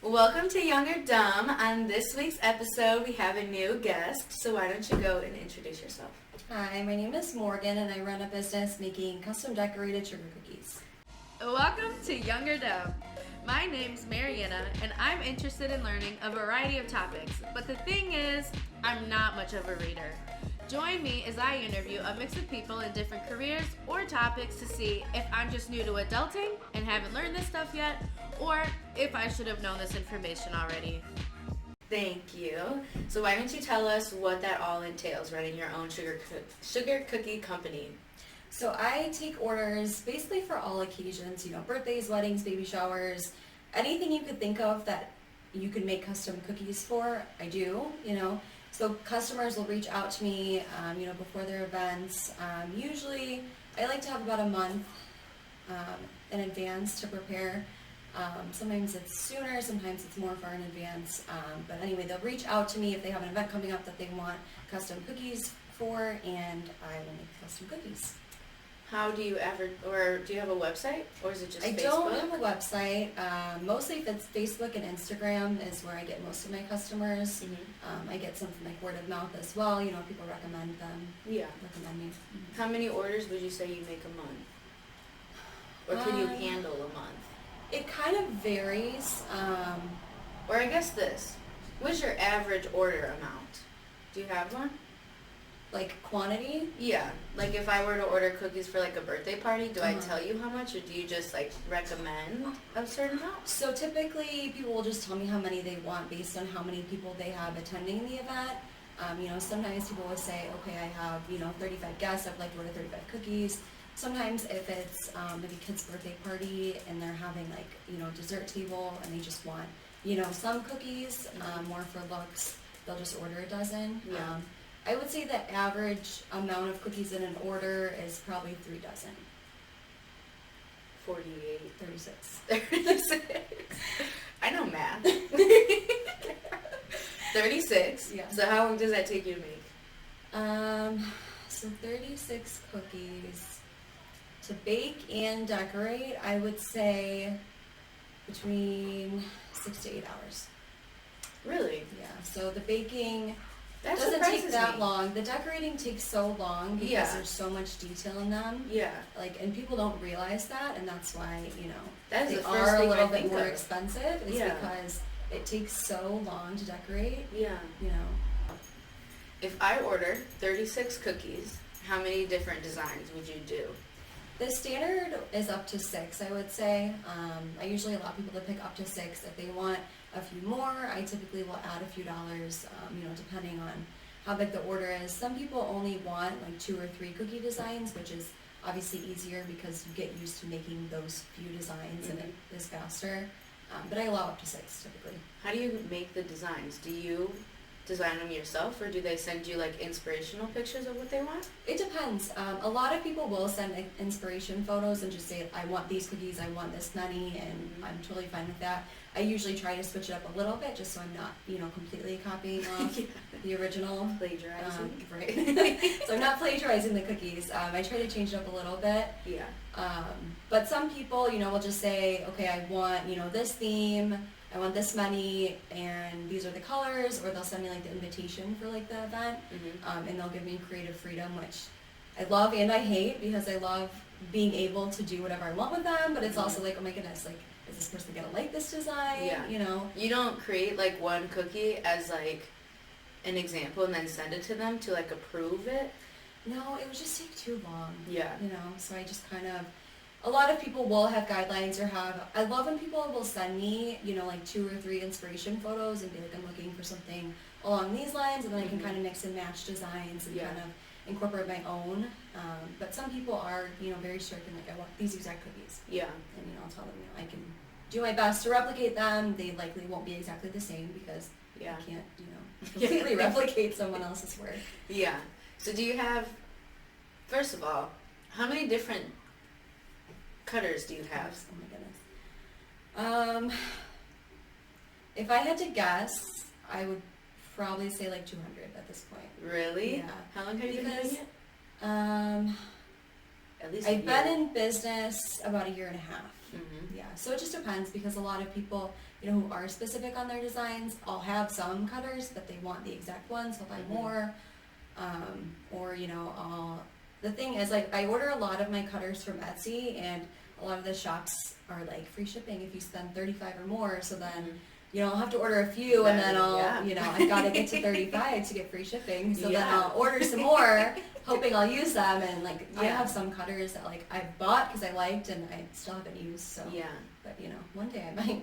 Welcome to Young or Dumb. On this week's episode, we have a new guest, so why don't you go and introduce yourself? Hi, my name is Morgan, and I run a business making custom decorated sugar cookies. Welcome to Young or Dumb. My name's Marianna, and I'm interested in learning a variety of topics, but the thing is, I'm not much of a reader. Join me as I interview a mix of people in different careers or topics to see if I'm just new to adulting and haven't learned this stuff yet, or if I should have known this information already. Thank you. So why don't you tell us what that all entails, running your own sugar cookie company? So I take orders basically for all occasions, birthdays, weddings, baby showers, anything you could think of that you could make custom cookies for, I do, So customers will reach out to me, before their events. Usually I like to have about a month in advance to prepare. Sometimes it's sooner, sometimes it's more far in advance. But anyway, they'll reach out to me if they have an event coming up that they want custom cookies for, and I will make custom cookies. How do you do you have a website, or is it just Facebook? I don't have a website. Mostly if it's Facebook and Instagram is where I get most of my customers. Mm-hmm. I get something like word of mouth as well. People recommend them. Yeah. Recommend me. Mm-hmm. How many orders would you say you make a month? Or can you handle a month? It kind of varies. Or I guess this. What's your average order amount? Do you have one? Like quantity? Yeah. Like if I were to order cookies for like a birthday party, do I tell you how much, or do you just like recommend a certain amount? So typically people will just tell me how many they want based on how many people they have attending the event. Sometimes people will say, okay, I have, 35 guests, I'd like to order 35 cookies. Sometimes if it's maybe a kid's birthday party and they're having like, dessert table and they just want, some cookies, more for looks, they'll just order a dozen. Yeah. I would say the average amount of cookies in an order is probably 3 dozen. 48. 36. 36. I know math. 36. Yeah. So how long does that take you to make? So 36 cookies. To bake and decorate, I would say between 6 to 8 hours. Really? Yeah. So the baking That doesn't take surprises that me. long. The decorating takes so long because Yeah. there's so much detail in them. Yeah. And people don't realize that, and that's why, That's they the first are a thing little I bit think more of. expensive. Is Yeah. because it takes so long to decorate. Yeah. If I order 36 cookies, how many different designs would you do? The standard is up to 6, I would say. I usually allow people to pick up to 6. If they want a few more, I typically will add a few dollars, depending on how big the order is. Some people only want like 2 or 3 cookie designs, which is obviously easier because you get used to making those few designs and it is faster. But I allow up to 6 typically. How do you make the designs? Do you design them yourself, or do they send you like inspirational pictures of what they want? It depends. A lot of people will send inspiration photos and just say, I want these cookies, I want this many, and I'm totally fine with that. I usually try to switch it up a little bit just so I'm not, completely copying off the original. Plagiarizing. Right. So I'm not plagiarizing the cookies. I try to change it up a little bit. Yeah. But some people, will just say, okay, I want, this theme, I want this many, and these are the colors, or they'll send me like the invitation for like the event, and they'll give me creative freedom, which I love and I hate because I love being able to do whatever I want with them, but it's also like, oh my goodness, like, is this person gonna like this design? Yeah. You don't create like one cookie as like an example and then send it to them to like approve it? No, it would just take too long. Yeah. So I just kind of, a lot of people will have guidelines or I love when people will send me, like 2 or 3 inspiration photos and be like, I'm looking for something along these lines, and then I can kind of mix and match designs and kind of incorporate my own. But some people are, very strict and like, I want these exact cookies. Yeah. And, I'll tell them, I can do my best to replicate them. They likely won't be exactly the same because I can't, completely replicate someone else's work. Yeah. So do you have, first of all, how many different cutters do you have? Oh my goodness. If I had to guess, I would probably say like 200 at this point. Really? Yeah. How long have you been doing it? At least I've been in business about a year and a half. Yeah, so it just depends because a lot of people, who are specific on their designs, I'll have some cutters, but they want the exact ones, so I'll buy more. Or, the thing is, like, I order a lot of my cutters from Etsy, and a lot of the shops are like free shipping if you spend $35 or more, so then, I'll have to order a few, and then I'll, I've got to get to 35 to get free shipping, so then I'll order some more, hoping I'll use them, and, like, I have some cutters that, like, I bought because I liked, and I still haven't used, so, but, one day I might.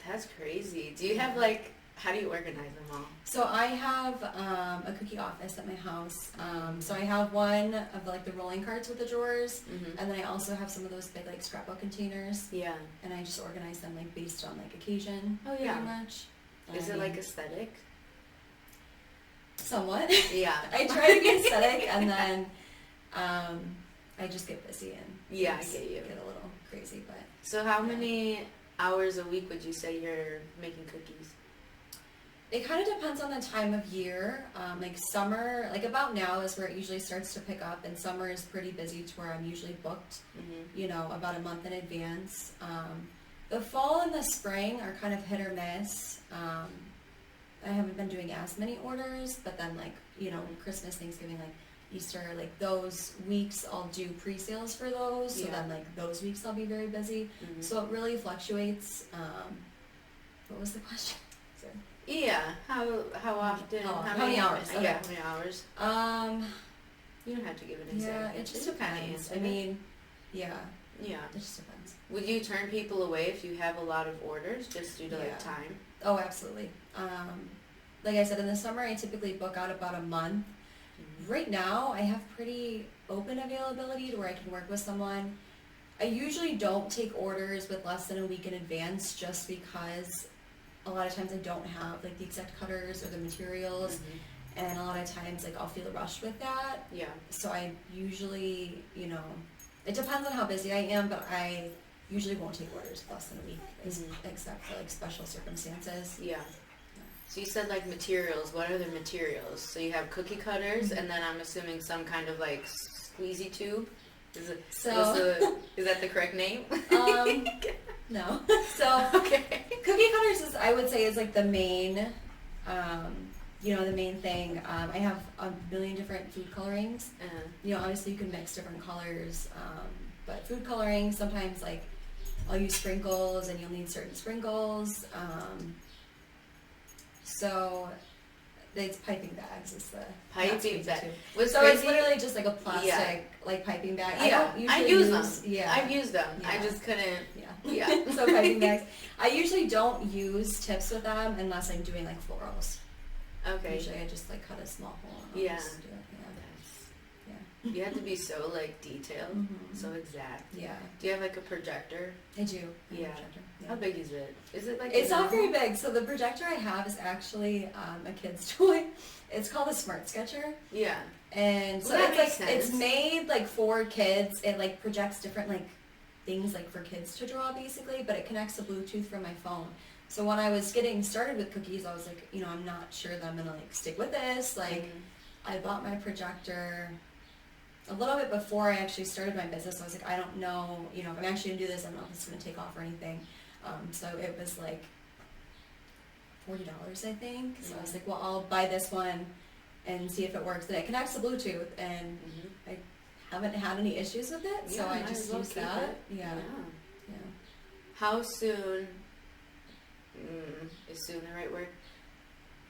That's crazy. Do you have, like, how do you organize them all? So I have a cookie office at my house. So I have one of the rolling carts with the drawers, and then I also have some of those big like scrapbook containers. Yeah. And I just organize them like based on like occasion. Oh yeah. Pretty much. Is it like aesthetic? Somewhat. Yeah. I try to be aesthetic, and then I just get busy and I get you. Get a little crazy, but. So how many hours a week would you say you're making cookies? It kind of depends on the time of year. Like summer, like about now is where it usually starts to pick up, and summer is pretty busy to where I'm usually booked, about a month in advance. The fall and the spring are kind of hit or miss. I haven't been doing as many orders, but then like, Christmas, Thanksgiving, like Easter, like those weeks I'll do pre-sales for those, so then like those weeks I'll be very busy. So it really fluctuates. What was the question? Sorry. Yeah, how often? How many hours? Okay. Yeah, how many hours? You don't have to give an exact. Yeah, it just depends. I mean, yeah. It just depends. Would you turn people away if you have a lot of orders just due to like time? Oh, absolutely. Like I said, in the summer I typically book out about a month. Right now I have pretty open availability to where I can work with someone. I usually don't take orders with less than a week in advance just because a lot of times I don't have like the exact cutters or the materials, and a lot of times like I'll feel rushed with that. Yeah. So I usually, it depends on how busy I am, but I usually won't take orders less than a week, except for like special circumstances. Yeah. So you said like materials. What are the materials? So you have cookie cutters, and then I'm assuming some kind of like squeezy tube. Is that the correct name? No. So okay. Cookie cutters I would say is like the main, the main thing. I have a million different food colorings. Obviously you can mix different colors, but food coloring, sometimes like I'll use sprinkles, and you'll need certain sprinkles. So it's piping bags is the piping bag. So it's literally just like a plastic like piping bag. I use them. Yeah, I've used them. I just couldn't. So piping bags. I usually don't use tips with them unless I'm doing like florals. Okay. Usually I just like cut a small hole. And I'll just do it. You have to be so like detailed, so exact. Yeah. Do you have like a projector? I do. Yeah. How big is it? Is it like? It's not very big. So the projector I have is actually a kid's toy. It's called a Smart Sketcher. Yeah. And so it's made like for kids. It like projects different like things like for kids to draw basically, but it connects to Bluetooth from my phone. So when I was getting started with cookies, I was like, I'm not sure that I'm gonna like stick with this. Like, I bought my projector a little bit before I actually started my business. I was like, I don't know, if I'm actually gonna do this, I don't know if it's gonna take off or anything. So it was like $40, I think. So I was like, well, I'll buy this one and see if it works. And it connects to Bluetooth, and I haven't had any issues with it, so I just use that. Yeah. How soon? Is soon the right word?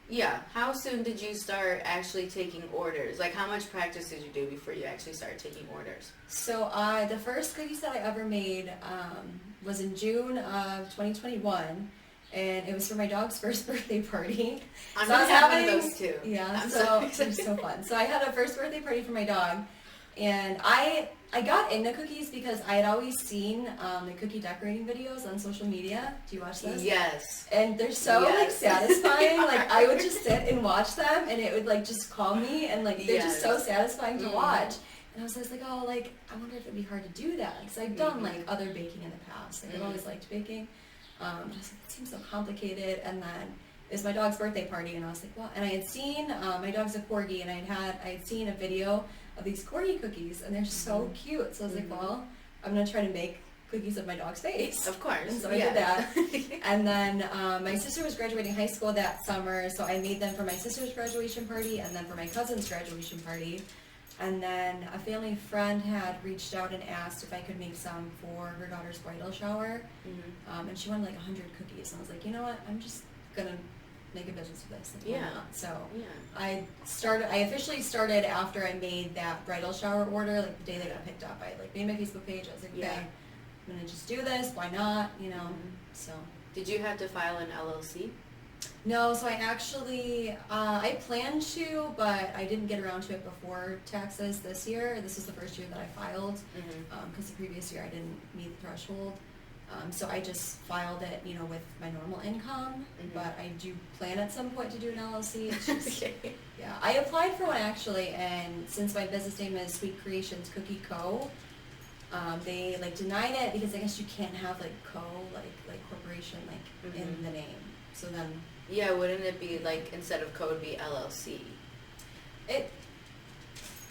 Yeah. How soon did you start actually taking orders? Like, how much practice did you do before you actually started taking orders? So the first cookies that I ever made was in June of 2021, and it was for my dog's first birthday party. I'm so having those too. Yeah, so it was so fun. So I had a first birthday party for my dog, and I got into cookies because I had always seen the cookie decorating videos on social media. Do you watch those? Yes. And they're so like satisfying. Like I would just sit and watch them, and it would like just calm me, and like they're just so satisfying to watch. And I was just like, oh, like I wonder if it'd be hard to do that, because I've done like other baking in the past. Like I've always liked baking. I was like, it seems so complicated. And then it was my dog's birthday party, and I was like, well, and I had seen my dog's a corgi, and I had seen a video of these corgi cookies, and they're so cute. So I was like, well, I'm gonna try to make cookies of my dog's face. Of course. And so I did that. And then my sister was graduating high school that summer, so I made them for my sister's graduation party and then for my cousin's graduation party. And then a family friend had reached out and asked if I could make some for her daughter's bridal shower. And she wanted like 100 cookies. And I was like, you know what, I'm just going to make a business of this. Like, why not? So I officially started after I made that bridal shower order, like the day they got picked up. I like made my Facebook page. I was like, okay, I'm gonna just do this. Why not? You know. So. Did you have to file an LLC? No. So I actually I planned to, but I didn't get around to it before taxes this year. This is the first year that I filed because the previous year I didn't meet the threshold. So I just filed it, you know, with my normal income, but I do plan at some point to do an LLC. It's just, yeah, I applied for one actually, and since my business name is Sweet Creations Cookie Co., they like denied it because I guess you can't have like co, like corporation, like in the name. So then. Yeah, wouldn't it be like instead of co, it'd be LLC? It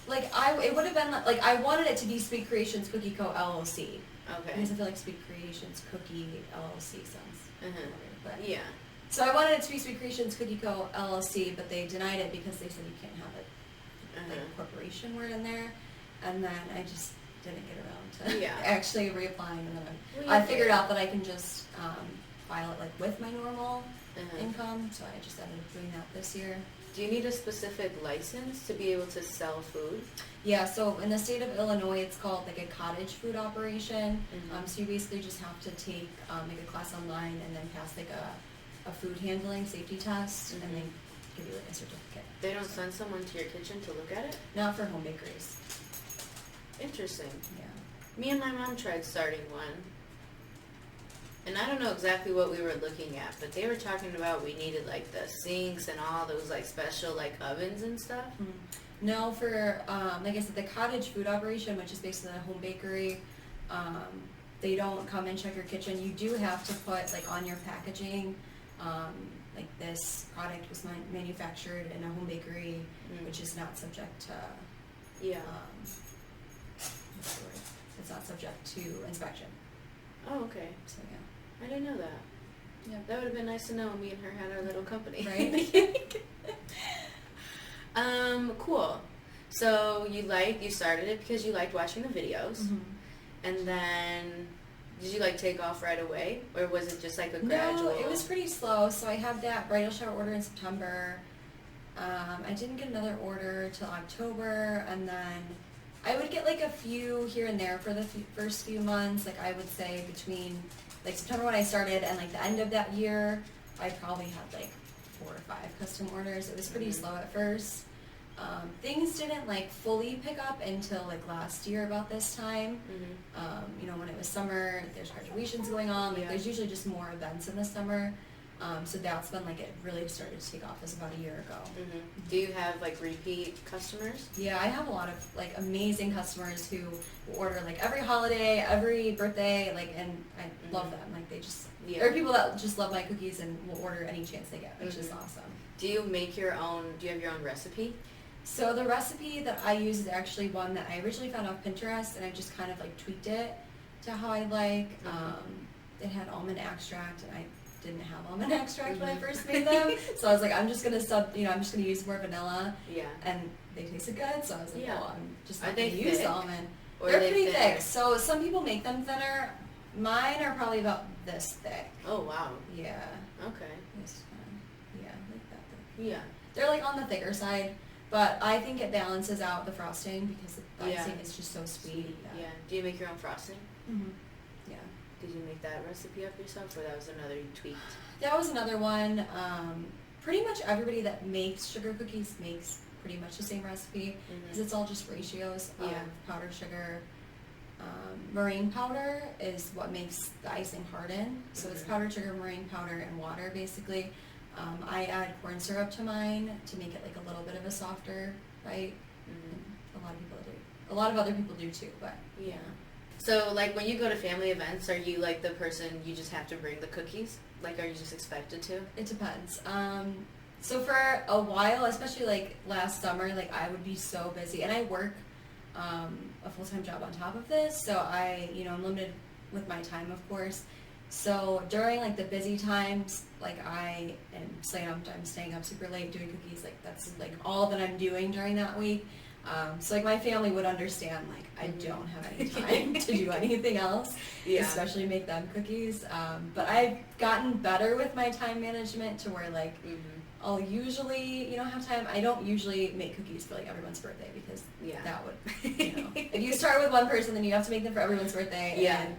would have been like I wanted it to be Sweet Creations Cookie Co. LLC. Okay. Because I feel like Sweet Creations Cookie LLC sounds weird, but yeah. So I wanted it to be Sweet Creations Cookie Co. LLC, but they denied it because they said you can't have it like a corporation word in there, and then I just didn't get around to actually reapplying, and then I figured out that I can just file it like with my normal income, so I just ended up doing that this year. Do you need a specific license to be able to sell food? Yeah, so in the state of Illinois, it's called like a cottage food operation. So you basically just have to take like a class online and then pass like a food handling safety test, and they give you like a certificate. They don't send someone to your kitchen to look at it? Not for home bakeries. Interesting. Yeah. Me and my mom tried starting one. And I don't know exactly what we were looking at, but they were talking about we needed like the sinks and all those like special like ovens and stuff. No, for like I said, the cottage food operation, which is basically a home bakery, they don't come and check your kitchen. You do have to put like on your packaging, like this product was manufactured in a home bakery, which is not subject to what's the word? It's not subject to inspection. Oh, okay. So yeah. I didn't know that. Yeah. That would have been nice to know when me and her had our little company. Right? Cool. So you started it because you liked watching the videos, and then did you like take off right away, or was it just like a gradual? No, it was pretty slow. So I had that bridal shower order in September. I didn't get another order till October, and then I would get like a few here and there for the first few months. Like I would say between like September when I started and like the end of that year, I probably had like 4 or 5 custom orders. It was pretty slow at first. Things didn't like fully pick up until like last year about this time. You know, when it was summer, there's graduations going on. Like there's usually just more events in the summer. So that's when like it really started to take off. It was about a year ago. Do you have like repeat customers? Yeah, I have a lot of like amazing customers who will order like every holiday, every birthday, like, and I love them. Like they just, there are people that just love my cookies and will order any chance they get, which is awesome. Do you make your own, do you have your own recipe? So the recipe that I use is actually one that I originally found off Pinterest, and I just kind of like tweaked it to how I like. It had almond extract, and I didn't have almond extract when I first made them, so I was like, I'm just gonna use more vanilla. And they tasted good, so I was like, well, I'm just not gonna use the almond. They're pretty thick. So some people make them thinner. Mine are probably about this thick. Oh wow. Yeah. Okay. Yeah, like that thick. Yeah. They're like on the thicker side, but I think it balances out the frosting because the icing is just so sweet. Yeah. Do you make your own frosting? Yeah. Did you make that recipe up yourself, or that was another you tweaked? That was another one. Pretty much everybody that makes sugar cookies makes pretty much the same recipe because it's all just ratios of powdered sugar. Meringue powder is what makes the icing harden. So it's powdered sugar, meringue powder, and water basically. I add corn syrup to mine to make it like a little bit of a softer bite. A lot of people do. A lot of other people do too, but yeah. So like when you go to family events, are you like the person you just have to bring the cookies? Like are you just expected to? It depends. So for a while, especially like last summer, like I would be so busy, and I work a full-time job on top of this, so I'm limited with my time, of course. So during like the busy times, like I am I'm staying up super late doing cookies. Like that's like all that I'm doing during that week. So like my family would understand like I don't have any time to do anything else, especially make them cookies. But I've gotten better with my time management to where like I'll usually, have time. I don't usually make cookies for like everyone's birthday because that would, if you start with one person, then you have to make them for everyone's birthday. And,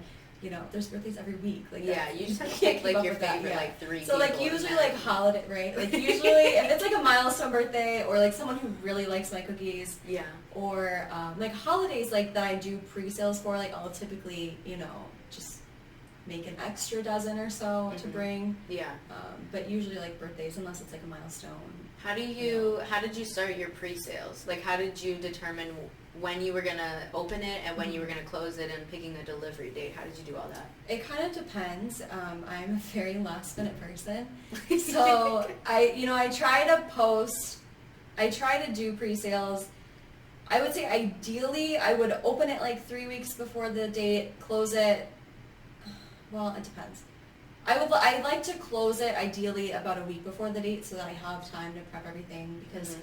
there's birthdays every week. Like you just have to pick like your favorite like 3 people. So like usually like holiday, right? Like usually if it's like a milestone birthday or like someone who really likes my cookies. Yeah. Or like holidays like that I do pre-sales for, like I'll typically, just make an extra dozen or so to bring. Yeah. But usually like birthdays, unless it's like a milestone. How did you start your pre-sales? Like how did you determine when you were gonna open it and when you were gonna close it and picking a delivery date? How did you do all that? It kind of depends. I'm a very last minute person. So I try to do pre-sales. I would say ideally I would open it like 3 weeks before the date, close it. Well, it depends. I'd like to close it ideally about a week before the date so that I have time to prep everything, because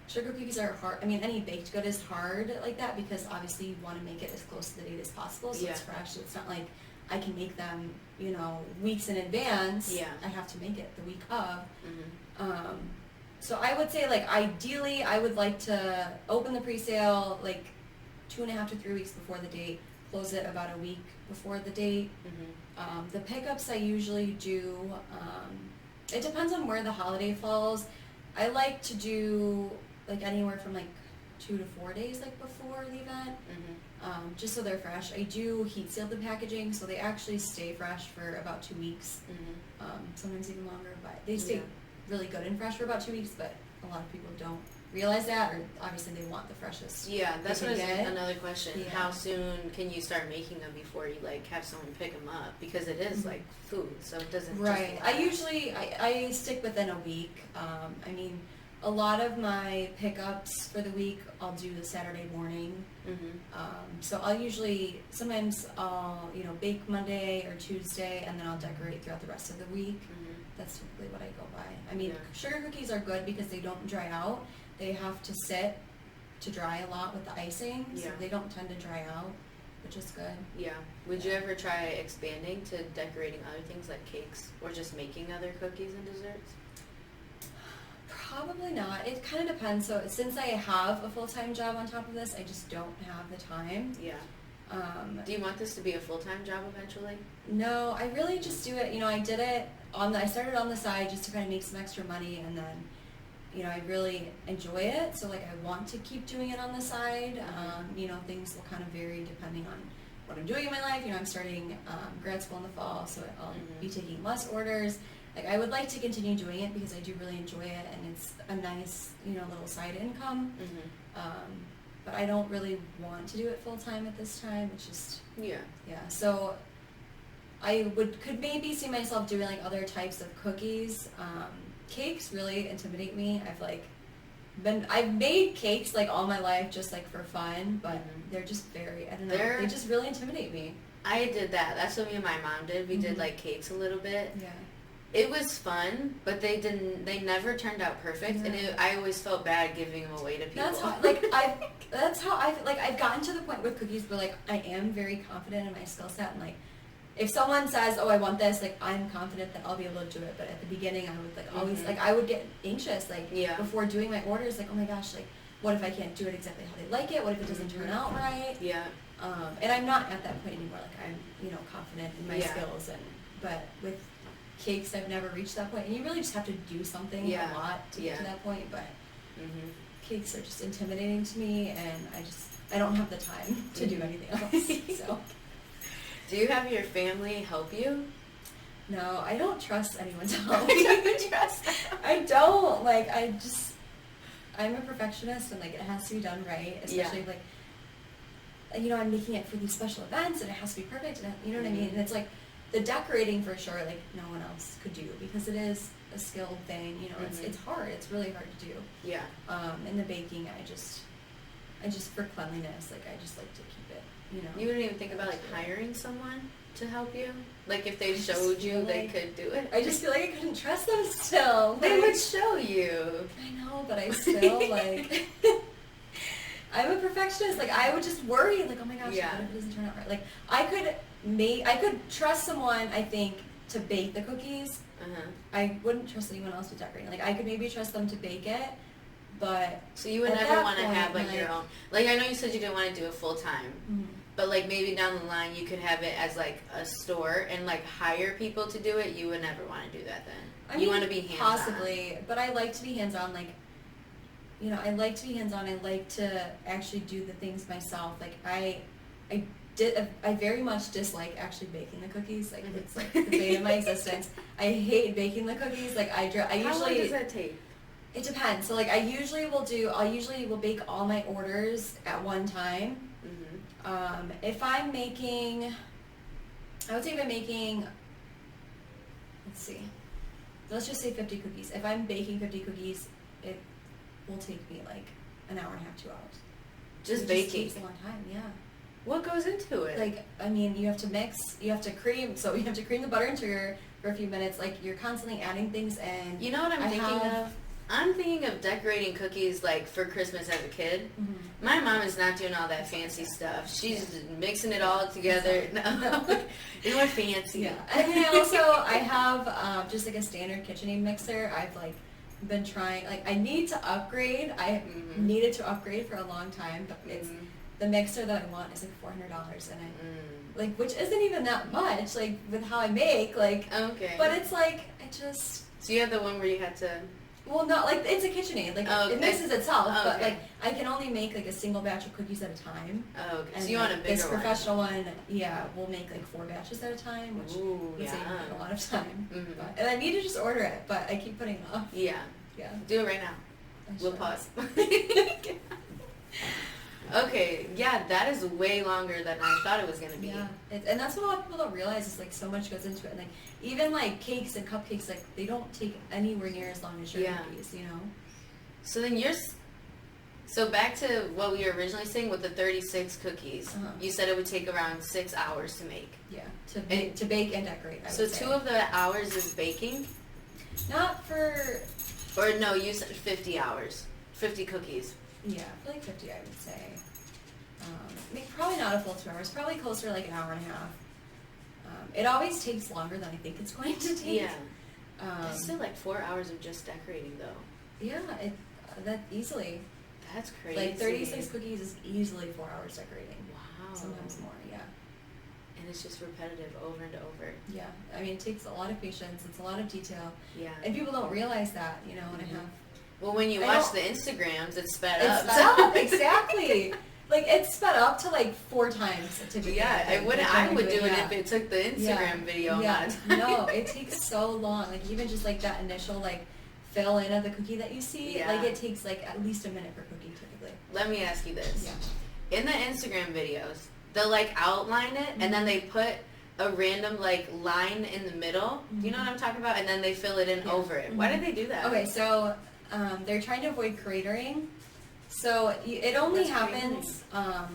sugar cookies are hard. I mean, any baked good is hard like that because obviously you want to make it as close to the date as possible so it's fresh. So it's not like I can make them, weeks in advance. Yeah. I have to make it the week of. So I would say like ideally I would like to open the pre-sale like 2.5 to 3 weeks before the date, close it about a week before the date. The pickups I usually do, it depends on where the holiday falls. I like to do like anywhere from like 2 to 4 days like before the event, just so they're fresh. I do heat seal the packaging so they actually stay fresh for about 2 weeks, sometimes even longer, but they stay really good and fresh for about 2 weeks, but a lot of people don't realize that, or obviously they want the freshest. Yeah, that's what another question. Yeah. How soon can you start making them before you like have someone pick them up? Because it is like food, so it doesn't. Right. I stick within a week. I mean, a lot of my pickups for the week I'll do the Saturday morning. So sometimes I'll bake Monday or Tuesday, and then I'll decorate throughout the rest of the week. That's typically what I go by. I mean, sugar cookies are good because they don't dry out. They have to sit to dry a lot with the icing, so they don't tend to dry out, which is good. Yeah. Would you ever try expanding to decorating other things like cakes, or just making other cookies and desserts? Probably not. It kind of depends. So since I have a full-time job on top of this, I just don't have the time. Yeah. Do you want this to be a full-time job eventually? No, I really just do it. I started on the side just to kind of make some extra money, and then I really enjoy it, so like I want to keep doing it on the side. Things will kind of vary depending on what I'm doing in my life. I'm starting grad school in the fall, so I'll be taking less orders. Like I would like to continue doing it because I do really enjoy it, and it's a nice little side income. But I don't really want to do it full time at this time. It's just So I could maybe see myself doing like other types of cookies. Cakes really intimidate me. I've made cakes like all my life just like for fun, but they're just they just really intimidate me. I did that. That's what me and my mom did. We did like cakes a little bit. Yeah. It was fun, but they never turned out perfect, and I always felt bad giving them away to people. That's how I've gotten to the point with cookies where like I am very confident in my skill set, and like if someone says, "Oh, I want this," like I'm confident that I'll be able to do it. But at the beginning, I would like always like I would get anxious like before doing my orders, like, oh my gosh, like what if I can't do it exactly how they like it? What if it doesn't turn out right? Yeah. And I'm not at that point anymore. Like I'm confident in my skills, but with cakes, I've never reached that point. And you really just have to do something a lot to get to that point. But cakes are just intimidating to me, and I don't have the time to do anything else. So. Do you have your family help you? No, I don't trust anyone to help me. I don't. Like, I'm a perfectionist, and like it has to be done right, especially like, I'm making it for these special events, and it has to be perfect, and you know what I mean? And it's like, the decorating for sure, like no one else could do, because it is a skilled thing, it's hard, it's really hard to do. Yeah. And the baking, I just for cleanliness, like I just like to keep it, You wouldn't even think about like hiring someone? to help you? Like if they showed you, they could do it? I just feel like I couldn't trust them still. They Like, would show you. I know, but I still, like... I'm a perfectionist. Like, I would just worry, like, oh my gosh, Yeah. what if it doesn't turn out right? Like, I could trust someone, I think, to bake the cookies. Uh-huh. I wouldn't trust anyone else to decorate. Like, I could maybe trust them to bake it, but... So you would At never that want to point, have like your like- own. Like I know you said you didn't want to do it full time, Mhm. but like maybe down the line you could have it as like a store and like hire people to do it. You would never want to do that then. I You mean, want to be hands-on. possibly, but I like to be hands-on. Like, you know, I like to be hands-on. I like to actually do the things myself. Like, I very much dislike actually baking the cookies. Like, it's like the bane of my existence. I hate baking the cookies. Like, I How long usually does that take? it depends. So like, I usually will bake all my orders at one time. Mm-hmm. If I'm making, I would say if I'm making, let's see, let's just say 50 cookies. If I'm baking 50 cookies, it will take me like an hour and a half, 2 hours. Just It baking. takes a long time, yeah. What goes into it? Like, I mean, you have to mix, you have to cream, so you have to cream the butter and sugar for a few minutes. Like, you're constantly adding things in. You know what I'm thinking of? I'm thinking of decorating cookies like for Christmas as a kid. Mhm. My mom is not doing all that fancy stuff. She's just mixing it all together. No, it's more fancy. Yeah, I mean, I have just like a standard KitchenAid mixer. I've like been trying, like I need to upgrade. I Mhm. needed to upgrade for a long time, but it's Mhm. the mixer that I want is like $400, and Mm. like which isn't even that much, like with how I make, like. Okay. But it's like I just. So you have the one where you had to. Well, not like it's a KitchenAid, like Oh, it mixes itself, oh, but okay. like I can only make like a single batch of cookies at a time. Oh, okay. And So you want a like, bigger this one. professional one, yeah, will make like 4 batches at a time, which Ooh, would save me yeah. a lot of time. Mhm. But, and I need to just order it, but I keep putting it off. Yeah. Yeah. Do it right now. I We'll should. pause. Okay, yeah, that is way longer than I thought it was gonna be. Yeah, and that's what a lot of people don't realize is like so much goes into it. And like even like cakes and cupcakes, like they don't take anywhere near as long as your Yeah. cookies, you know. So then so back to what we were originally saying with the 36 cookies. Uh-huh. You said it would take around 6 hours to make. Yeah, to bake and decorate. I So would say. 2 of the hours is baking? Not for Or no, you said 50 hours. 50 cookies. yeah, for like 50, I would say. Probably not a full 2 hours. Probably closer to like an hour and a half. It always takes longer than I think it's going to take. Yeah. Um, That's still like 4 hours of just decorating though. yeah, that easily. That's crazy. Like 36 cookies is easily 4 hours decorating. Wow. Sometimes more, yeah. And it's just repetitive over and over. Yeah, I mean, it takes a lot of patience. It's a lot of detail. Yeah. And people don't realize that, you know, and Mhm. I have... Well, when you I watch don't- the Instagrams, it's sped It's up. sped up, exactly. Like, it's sped up to, like, 4 times typically. Yeah, I think, would. like, I when would you do it yeah. if it took the Instagram video Yeah, amount of time. no, it takes so long. Like, even just, like, that initial, like, fill in of the cookie that you see, Yeah. like, it takes, like, at least a minute per cookie typically. Let me ask you this: Yeah. in the Instagram videos, they'll like outline it, and then they put a random like line in the middle. Do you know what I'm talking about? And then they fill it in Yeah. over it. Why Mhm. did they do that? Okay, so they're trying to avoid cratering. So it only What's happens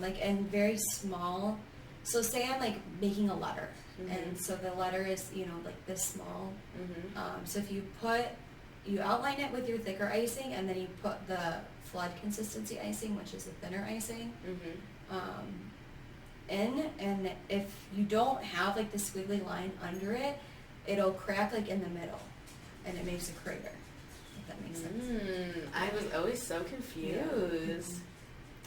like in very small. So say I'm like making a letter, Mhm. and so the letter is like this small. Mm-hmm. So if you outline it with your thicker icing, and then you put the flood consistency icing, which is a thinner icing, Mm-hmm. in, and if you don't have like the squiggly line under it, it'll crack like in the middle, and it makes a crater. If that makes sense. I was always so confused.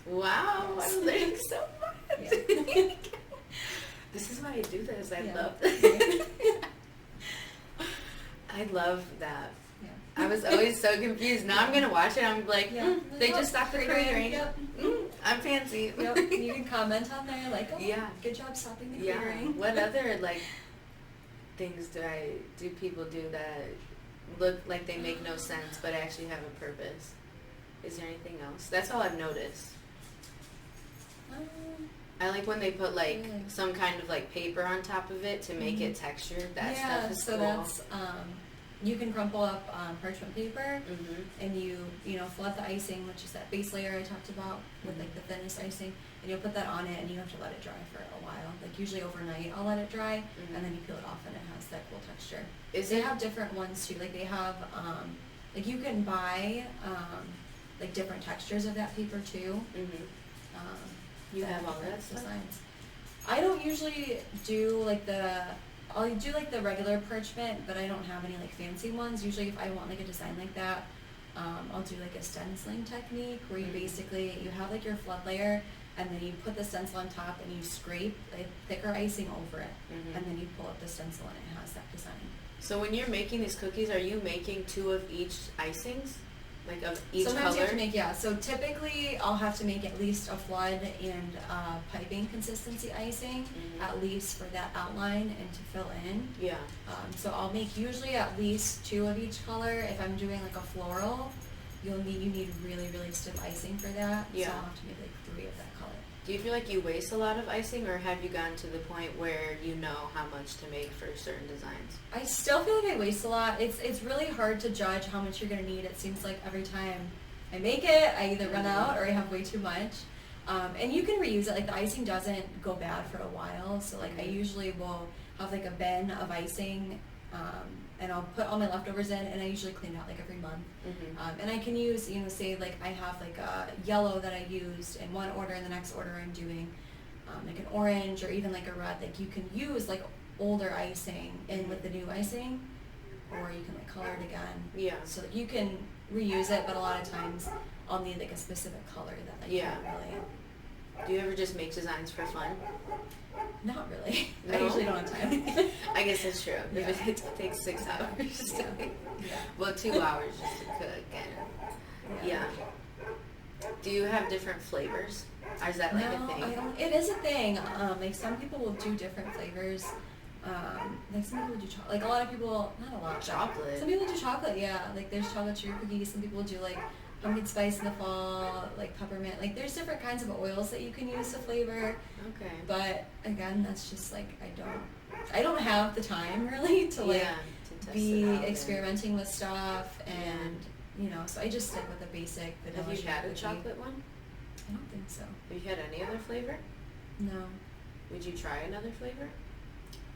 Wow, I'm learning so much. Yeah. This is why I do this. I Yeah. love this. I love that. Yeah. I was always so confused. Now I'm gonna watch it. I'm like, Yeah. they just stopped the cratering. Yep. I'm fancy. Yep. You can comment on there like, oh, Yeah. good job stopping the Yeah. cratering. What other like things do people do that look like they make no sense but actually have a purpose? Is there anything else? That's all I've noticed. I like when they put like Really? some kind of like paper on top of it to make it textured. That yeah, stuff is so cool. that's you can crumple up parchment paper, Mhm. and you flood the icing, which is that base layer I talked about with like the thinnest icing, and you'll put that on it, and you have to let it dry for a while. Like usually overnight, I'll let it dry, and then you peel it off, and it has that cool texture. They have different ones too. Like they have like you can buy like different textures of that paper too. You have all that stuff? Designs. I don't usually do like I'll do like the regular parchment, but I don't have any like fancy ones. Usually if I want like a design like that, I'll do like a stenciling technique where you basically, you have like your flood layer, and then you put the stencil on top and you scrape like thicker icing over it, and then you pull up the stencil and it has that design. So when you're making these cookies, are you making 2 of each icings? Like of each Sometimes color? you have to make, yeah. So typically I'll have to make at least a flood and piping consistency icing, at least for that outline and to fill in. Yeah. So I'll make usually at least 2 of each color. If I'm doing like a floral, you need really, really stiff icing for that. Yeah. So I'll have to make like 3 of that color. Do you feel like you waste a lot of icing, or have you gotten to the point where you know how much to make for certain designs? I still feel like I waste a lot. It's really hard to judge how much you're going to need. It seems like every time I make it, I either run out or I have way too much. And you can reuse it. Like the icing doesn't go bad for a while. So like I usually will have like a bin of icing, and I'll put all my leftovers in, and I usually clean out like every month. And I can use, say like I have like a yellow that I used in one order, and the next order I'm doing like an orange or even like a red. Like you can use like older icing in with the new icing, or you can like color it again. Yeah. So that you can reuse it, but a lot of times I'll need like a specific color that I can't really. Do you ever just make designs for fun? Not really. No? I usually don't have time. I guess that's true. Yeah. If it takes 6 hours. Well, 2 hours just to cook. And yeah. Do you have different flavors? Or is that like a thing? I don't. It is a thing. Like some people will do different flavors. Like some people do chocolate. Like a lot of people, not a lot. Chocolate? Some people do chocolate. Yeah. Like there's chocolate sugar cookies. Some people do like pumpkin spice in the fall, like peppermint. Like there's different kinds of oils that you can use to flavor. Okay. But again, that's just like I don't have the time really to like to test be it out experimenting with stuff, and so I just stick with the basic vanilla. Have you had a cookie. chocolate one? I don't think so. Have you had any other flavor? No. Would you try another flavor?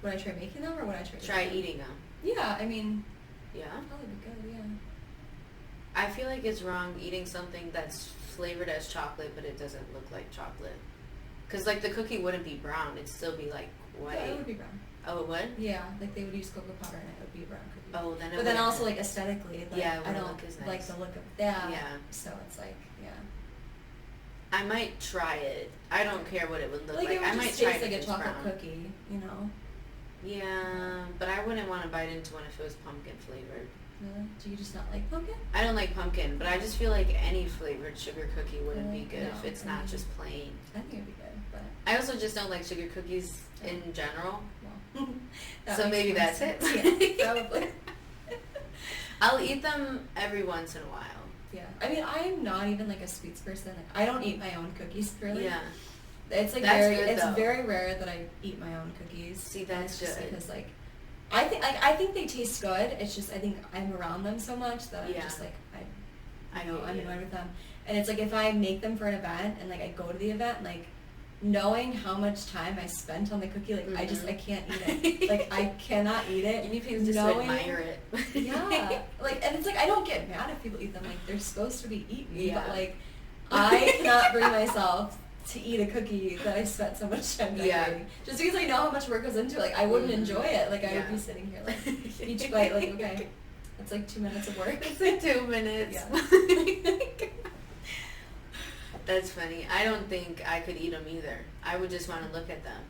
Would I try making them, or would I try eating them? Yeah, I mean, Yeah. probably be good. Yeah. I feel like it's wrong eating something that's flavored as chocolate, but it doesn't look like chocolate. Cause like the cookie wouldn't be brown; it'd still be like white. Yeah, it would be brown. Oh, it would? Yeah, like they would use cocoa powder, and it would be a brown cookie. Oh, then. But then also like aesthetically, like Yeah, it I wouldn't don't look as like nice. the look of that. Yeah. So it's like, yeah. I might try it. I don't care what it would look Like like. it would I might just try taste it like if a it's chocolate brown. cookie, Yeah, but I wouldn't want to bite into one if it was pumpkin flavored. Really? Do you just not like pumpkin? I don't like pumpkin, but I just feel like any flavored sugar cookie wouldn't be good if No, it's I not mean- just plain. I think it'd be good, but I also just don't like sugar cookies in general. well. That So makes maybe more that's sense. it. Yeah, probably. I'll eat them every once in a while. Yeah. I mean, I'm not even like a sweets person. Like, I don't eat my own cookies really. Yeah. It's like That's good, it's though. very rare that I eat my own cookies. See, that's It's just good. because like I think they taste good. It's just I think I'm around them so much that I'm Yeah. just like I I'm get you. annoyed with them. And it's like if I make them for an event and like I go to the event, like knowing how much time I spent on the cookie, like I can't eat it. Like I cannot eat it. You need people just to knowing- admire it. Yeah. Like, and it's like I don't get mad if people eat them. Like they're supposed to be eaten. Yeah. But like I cannot bring myself to eat a cookie that I spent so much time decorating. Just because I know how much work goes into it, like I wouldn't enjoy it. Like I would be sitting here like each bite, like okay, that's like 2 minutes of work. It's like 2 minutes. Yeah. That's funny. I don't think I could eat them either. I would just want to look at them.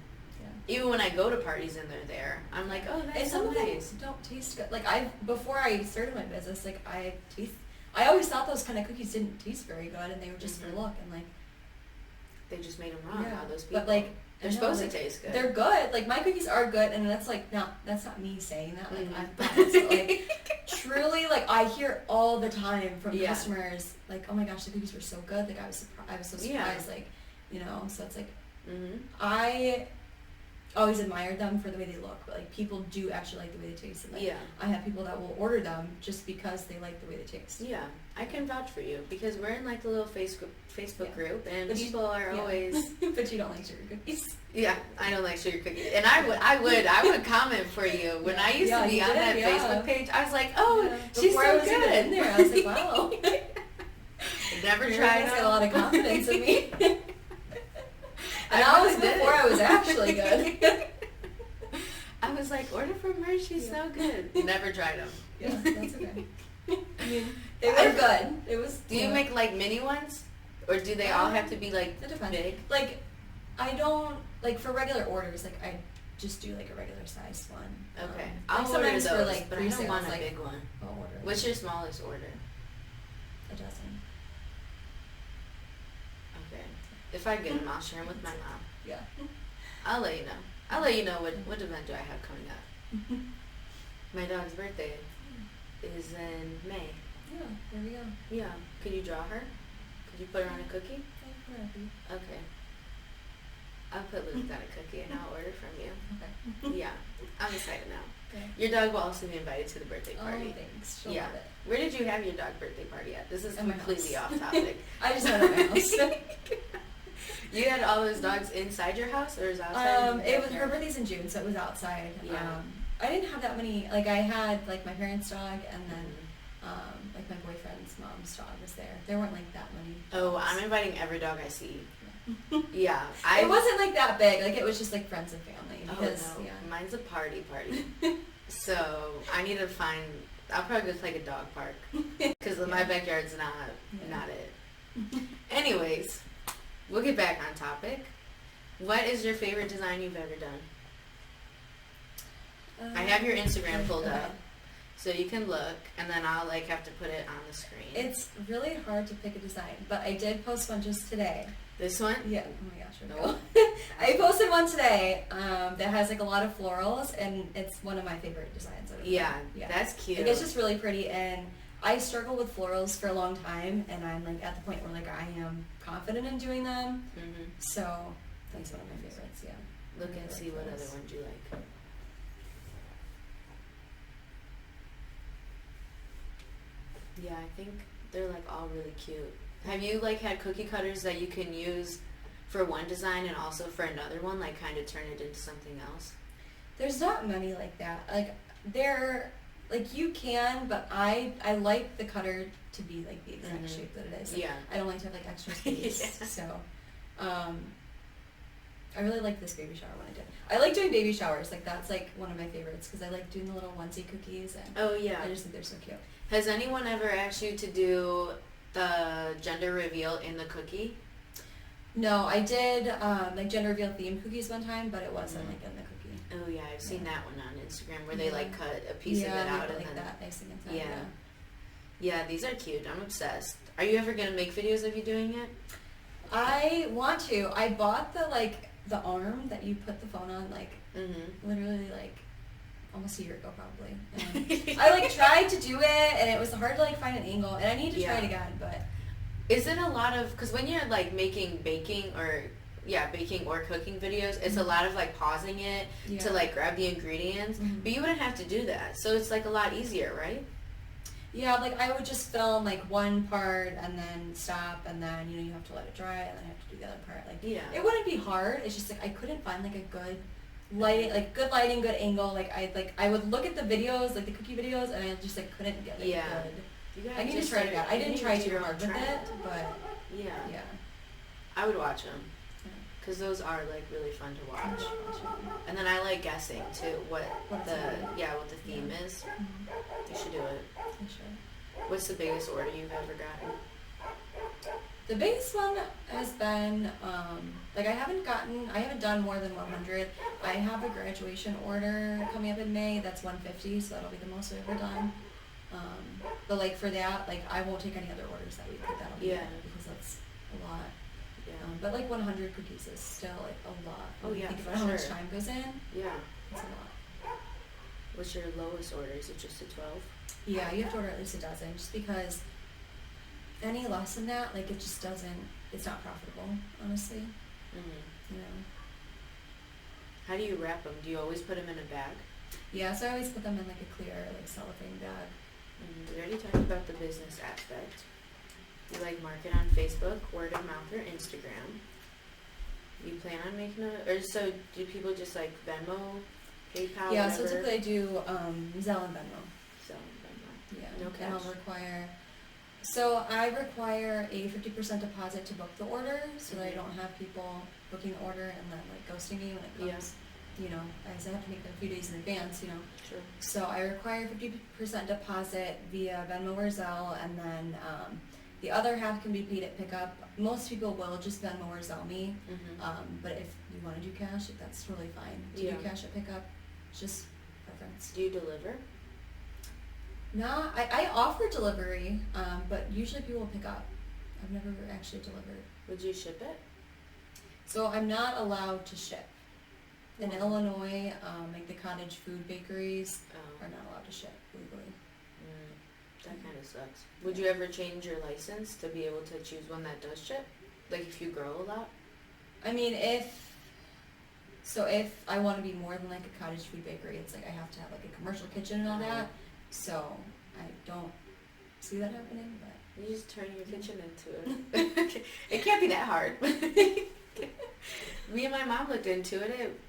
Yeah. Even when I go to parties and they're there, I'm like, oh, And that's some so of them nice. don't taste good. Like before I started my business, like I always thought those kind of cookies didn't taste very good, and they were just for look, and like They just made them wrong. yeah. All those people. But like they're I know, supposed like, to taste good. They're good. Like my cookies are good, and that's like that's not me saying that. Like I've bought it, so, like truly, like I hear all the time from customers, like, oh my gosh, the cookies were so good. Like I was so surprised. Like so it's like Mm-hmm. I always admired them for the way they look, but like people do actually like the way they taste. And, like, Yeah. I have people that will order them just because they like the way they taste. Yeah, I can vouch for you because we're in like the little Facebook group, and But people are always. But you don't like sugar cookies. Yeah, I don't like sugar cookies, and I would comment for you when I used to be on that Facebook page. I was like, oh, she's Before so I was good. even in there, I was like, wow. Never You're tried got a them. lot of confidence in me. And I that was really did. before I was actually good. I was like, order from her. She's so good. Never tried them. Yeah, that's okay. I mean, they were good. It was. Do you make like mini ones, or do they all have to be like It depends. big? Like, I don't like for regular orders. Like, I just do like a regular sized one. Okay, Like I'll order sometimes those, for like but I don't want a big one. I'll order. What's your smallest order? A dozen. Okay, if I get them, I'll share them with my mom. Yeah. I'll let you know. I'll let you know what event do I have coming up. My dog's birthday is in May. Yeah. There we go. Yeah. Could you draw her? Could you put her on a cookie? Whatever. Okay. I'll put Luke on a cookie and I'll order from you. Okay. Yeah. I'm excited now. Okay. Your dog will also be invited to the birthday party. Oh, thanks. She'll Yeah. love it. Where did you have your dog birthday party at? This is At my completely house. off topic. I just had it at my house. You had all those dogs inside your house or is it outside? It was her birthday's in June, so it was outside. Yeah. I didn't have that many. Like I had like my parents' dog, and then Mm-hmm. like my boyfriend's mom's dog was there. There weren't like that many. Oh, dogs. I'm inviting every dog I see. Yeah. Yeah. It wasn't like that big. Like it was just like friends and family. Because oh, no. yeah. Mine's a party. So I need to find. I'll probably go to like a dog park because my backyard's not it. Anyways, we'll get back on topic. What is your favorite design you've ever done? I have your Instagram pulled up, so you can look, and then I'll like have to put it on the screen. It's really hard to pick a design, but I did post one just today. This one? Yeah. Oh my gosh. No. I posted one today that has like a lot of florals, and it's one of my favorite designs. Yeah, that's cute. Like, it's just really pretty, and I struggled with florals for a long time, and I'm like at the point where like I am confident in doing them. Mm-hmm. So that's one of my favorites. Yeah. Look I and really see like what those. other ones you like. Yeah, I think they're like all really cute. Have you like had cookie cutters that you can use for one design and also for another one, like kind of turn it into something else? There's not many like that. Like they're like you can, but I like the cutter to be like the exact shape that it is. Like, Yeah. I don't like to have like extra space. Yeah. So, I really like this baby shower one I did. I like doing baby showers. Like that's like one of my favorites because I like doing the little onesie cookies, and Oh yeah. I just think they're so cute. Has anyone ever asked you to do the gender reveal in the cookie? No, I did like gender reveal themed cookies one time, but it wasn't like in the cookie. Oh yeah, I've seen that one on Instagram where they Yeah. like cut a piece of it out and like then that icing inside. yeah. Yeah, these are cute. I'm obsessed. Are you ever gonna make videos of you doing it? I want to. I bought the arm that you put the phone on Mm-hmm. literally like almost a year ago probably. And I like tried to do it and it was hard to like find an angle, and I need to try it again, but Is it a lot of, because when you're like making baking or cooking videos, it's a lot of like pausing it to like grab the ingredients, Mhm. but you wouldn't have to do that, so it's like a lot easier, right? yeah, like I would just film like one part and then stop, and then you have to let it dry, and then I have to do the other part. Like Yeah. it wouldn't be hard. It's just like I couldn't find like a good lighting, good angle. Like I would look at the videos, like the cookie videos, and I just like couldn't get Yeah. good. You gotta I need just to try start- it out. I you didn't need try to do too your hard own with trend. it, but Yeah. yeah. I would watch them, because those are like really fun to watch. And then I like guessing too what What the it's what the theme is. Mhm. You should do it. I should. What's the biggest order you've ever gotten? The biggest one has been, like I haven't done more than 100. I have a graduation order coming up in May, that's 150, so that'll be the most I've ever done. But like for that, like I won't take any other orders that week, but that'll be Yeah. it, because that's a lot. Yeah. But like 100 cookies is still like a lot. Oh, When you yeah, think for about how much sure. time goes in, Yeah. it's a lot. What's your lowest order? Is it just a 12? Yeah, you have to order at least a dozen, just because any less than that, like it just doesn't, it's not profitable, honestly, Mm-hmm. you know. How do you wrap them? Do you always put them in a bag? Yeah, so I always put them in like a clear, like cellophane bag. We already talked about the business aspect. You like market on Facebook, word of mouth, or Instagram. You plan on making or so do people just like Venmo, PayPal, Yeah, whatever? so typically I do Zelle and Venmo. So Venmo. Yeah, No and cash. I require a 50% deposit to book the order, so that I don't have people booking the order and then like ghosting me when it comes. You know, as I have to make them a few days in advance. You know. Sure. So I require 50% deposit via Venmo or Zelle, and then the other half can be paid at pickup. Most people will just Venmo or Zelle me, but if you want to do cash, that's totally fine. To do cash at pickup, it's just preference. Do you deliver? No, I offer delivery, but usually people will pick up. I've never actually delivered. Would you ship it? So I'm not allowed to ship. In Illinois, like the cottage food bakeries are not allowed to ship legally. That kind of sucks. Would you ever change your license to be able to choose one that does ship? Like if you grow a lot? I mean, if I want to be more than like a cottage food bakery, it's like I have to have like a commercial kitchen and all that. So I don't see that happening, but you just turn your kitchen into it. It can't be that hard. Me and my mom looked into it.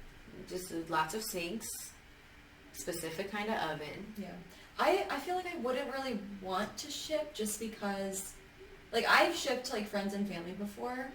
Just lots of sinks, specific kind of oven. Yeah. I feel like I wouldn't really want to ship just because, like, I've shipped to like friends and family before,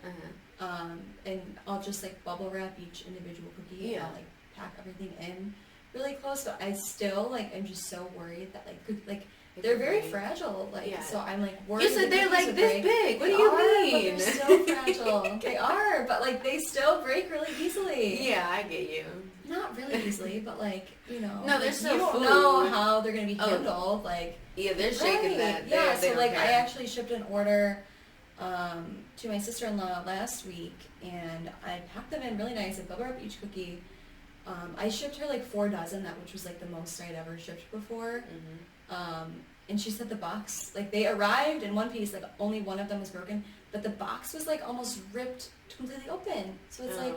and I'll just like bubble wrap each individual cookie and I'll like pack everything in really close. But I still like I'm just so worried that like they're very fragile. Like so I'm like worried. You said they're like this big. What do They you are, mean? But they're so fragile. They are, but like they still break really easily. Yeah, I get you. Not really easily, but like, you know. No, they're like, still you don't food. know how they're gonna be handled. Like they're shaking that. Yeah, they so like care. I actually shipped an order to my sister-in-law last week, and I packed them in really nice. I bubble wrapped each cookie. I shipped her like 4 dozen, which was like the most I'd ever shipped before. And she said the box, like they arrived in one piece, like only one of them was broken, but the box was like almost ripped completely open. So it's like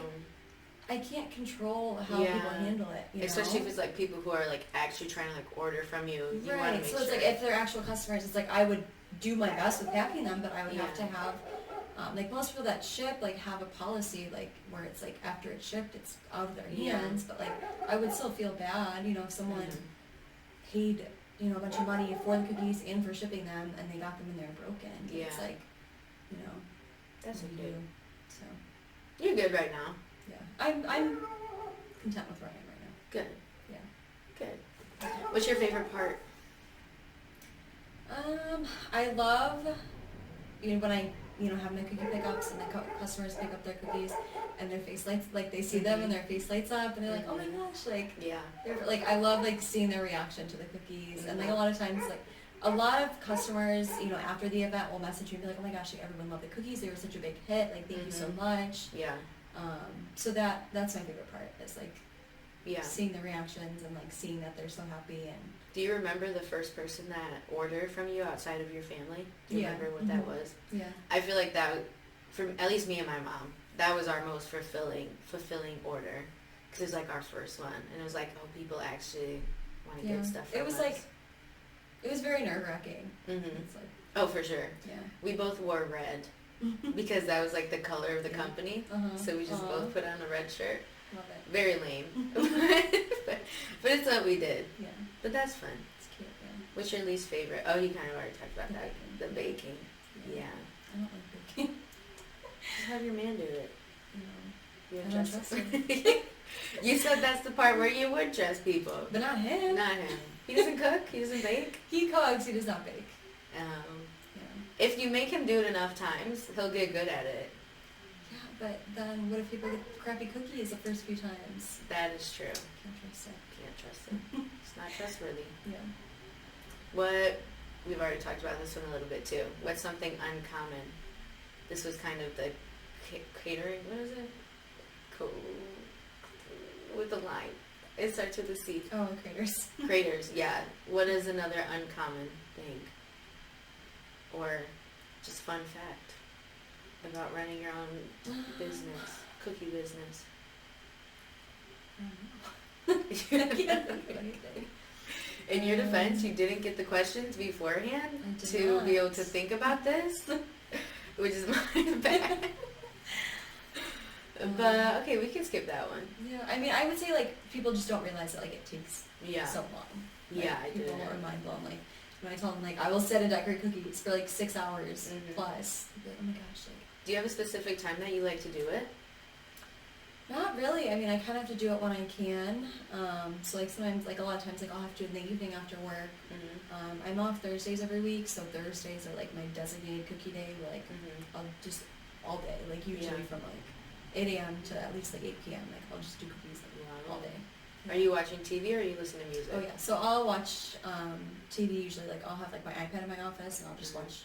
I can't control how people handle it. You Especially know? if it's like people who are like actually trying to like order from you. You want to make so sure. it's like if they're actual customers, it's like I would do my best with packing them, but I would have to have like most people that ship like have a policy like where it's like after it's shipped it's out of their hands, but like I would still feel bad, you know, if someone paid, you know, a bunch of money for the cookies and for shipping them and they got them and they're broken. It's like, you know, that's what you do. So you're good right now. yeah, I'm content with where I am right now. Good. Yeah. Good. What's your favorite part? I love, you know, when I, you know, have my cookie pickups and the customers pick up their cookies and their face lights, like they see them and their face lights up and they're like, oh my gosh, like, they're like, I love like seeing their reaction to the cookies. And like a lot of times, like a lot of customers, you know, after the event will message me and be like, oh my gosh, like everyone loved the cookies, they were such a big hit, like thank you so much. So that's my favorite part is like seeing the reactions and like seeing that they're so happy. And do you remember the first person that ordered from you outside of your family? Do you remember what that was? Yeah. I feel like that, from at least me and my mom, that was our most fulfilling order because it was like our first one, and it was like, oh, people actually want to get stuff from us. It was like, it was very nerve-wracking. Mm-hmm. It's like, oh, for sure. Yeah. We both wore red because that was like the color of the company, so we just both put on a red shirt. Love it. Very lame, but it's what we did. Yeah. But that's fun. It's cute, yeah. What's your least favorite? Oh, you kind of already talked about The that. baking. The baking. Yeah. I don't like baking. Just have your man do it. No. You I don't trust trust him. him. You said that's the part where you would trust people. But not him. Not him. He doesn't cook. He doesn't bake. He cooks, he does not bake. Yeah. Yeah. If you make him do it enough times, he'll get good at it. Yeah, but then what if people get crappy cookies the first few times? That is true. Can't trust it. Can't trust it. It's not trustworthy. Yeah. What, we've already talked about this one a little bit too. What's something uncommon? This was kind of the catering, what is it? With the line. It starts with a C. Oh, craters. Craters, yeah. What is another uncommon thing? Or just fun fact about running your own business, cookie business? I can't think of anything. In your defense, you didn't get the questions beforehand I did to not. be able to think about this, which is my bad. But okay, we can skip that one. Yeah, I mean, I would say like people just don't realize that like it takes Yeah. so long. Yeah, Like, I do. people are mind blown. Like when I tell them like I will sit and decorate cookies for like 6 hours Mhm. plus. They'd be like, oh my gosh, like Do you have a specific time that you like to do it? not really. I mean, I kind of have to do it when I can. So like sometimes, like a lot of times, like I'll have to do it in the evening after work. Mm-hmm. I'm off Thursdays every week, so Thursdays are like my designated cookie day. Where like Mm-hmm. I'll just all day, like usually Yeah. from like 8 a.m. to at least like 8 p.m. Like I'll just do cookies like, Wow. all day. Are you watching TV or are you listening to music? Oh yeah, so I'll watch TV usually. Like I'll have like my iPad in my office, and I'll just watch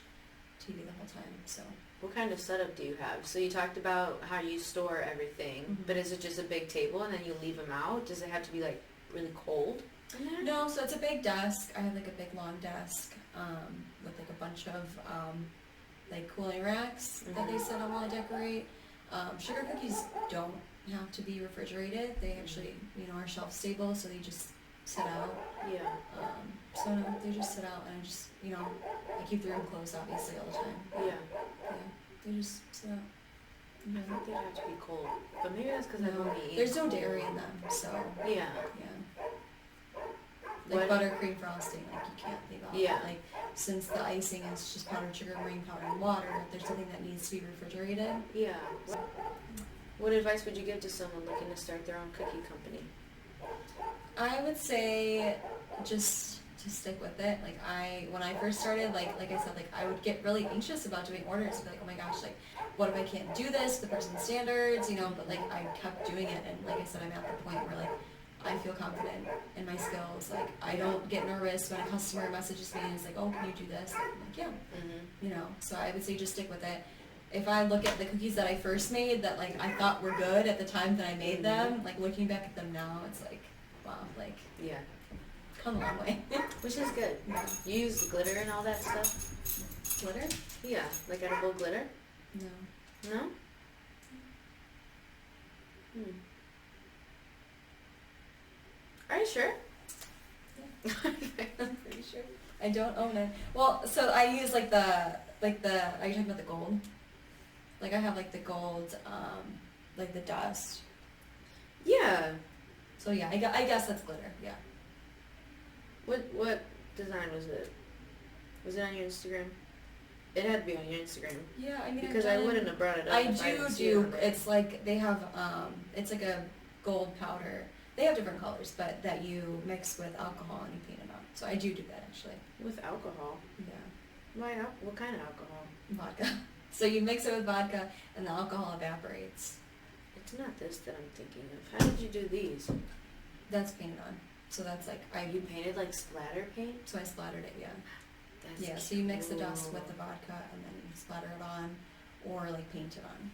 TV the whole time. So. What kind of setup do you have? So you talked about how you store everything, Mhm. but is it just a big table and then you leave them out? Does it have to be like really cold in there? No, so it's a big desk. I have like a big long desk with like a bunch of like cooling racks that they set out while I decorate. Sugar cookies don't have to be refrigerated. They actually, are shelf stable, so they just sit out. Yeah. So no, they just sit out, and I just, I keep the room closed obviously all the time. Yeah. Yeah, they just sit out. I think they'd have to be cold, but maybe that's because I've No, only eaten. there's no dairy in them, so Yeah. yeah. Like What- buttercream frosting, like you can't leave out. Yeah. Like since the icing is just powdered sugar, marine powder, and water, if there's something that needs to be refrigerated. Yeah. What advice would you give to someone looking to start their own cookie company? I would say just to stick with it. Like when I first started, like I said, like I would get really anxious about doing orders. Be like, oh my gosh, like what if I can't do this? The person's standards, But like I kept doing it, and like I said, I'm at the point where like I feel confident in my skills. Like I don't get nervous when a customer messages me and is like, oh, can you do this? Like, I'm like, yeah. Mm-hmm. So I would say just stick with it. If I look at the cookies that I first made that like I thought were good at the time that I made them, like looking back at them now, it's like, wow, like Yeah. come a long way. Which is good. Yeah. You use glitter and all that stuff? Glitter? Yeah. Like edible glitter? No. No? Hmm. Are you sure? Yeah. I'm pretty sure. I don't own it. Well, so I use are you talking about the gold? Like I have like the gold, like the dust. Yeah. So yeah, I guess that's glitter, yeah. What design was it? Was it on your Instagram? It had to be on your Instagram. Yeah, I mean Because I wouldn't have brought it up. I if do didn't see it on there. it's like they have, it's like a gold powder. They have different colors, but that you mix with alcohol and you paint it on. So I do that actually. With alcohol. Yeah. What kind of alcohol? Vodka. So you mix it with vodka and the alcohol evaporates. It's not this that I'm thinking of. How did you do these? That's painted on. So that's like, You painted like splatter paint? so I splattered it, yeah. That's Yeah, so you mix the dust cool. with the vodka and then you splatter it on or like paint it on.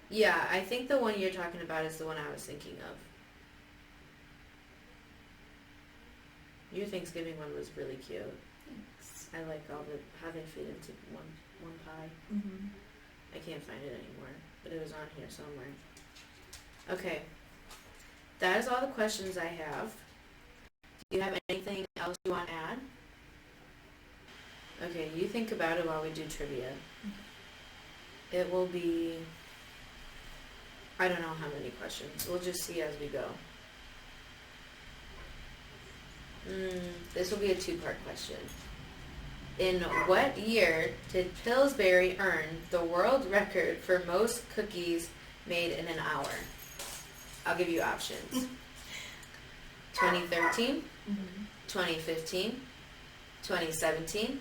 Yeah, I think the one you're talking about is the one I was thinking of. Your Thanksgiving one was really cute. Thanks. I like how they fit into one pie. Mm-hmm. I can't find it anymore, but it was on here somewhere. Okay. That is all the questions I have. Do you have anything else you want to add? Okay, you think about it while we do trivia. It will be, I don't know how many questions. We'll just see as we go. This will be a two-part question. In what year did Pillsbury earn the world record for most cookies made in an hour? I'll give you options. 2013, Mm-hmm. 2015, 2017,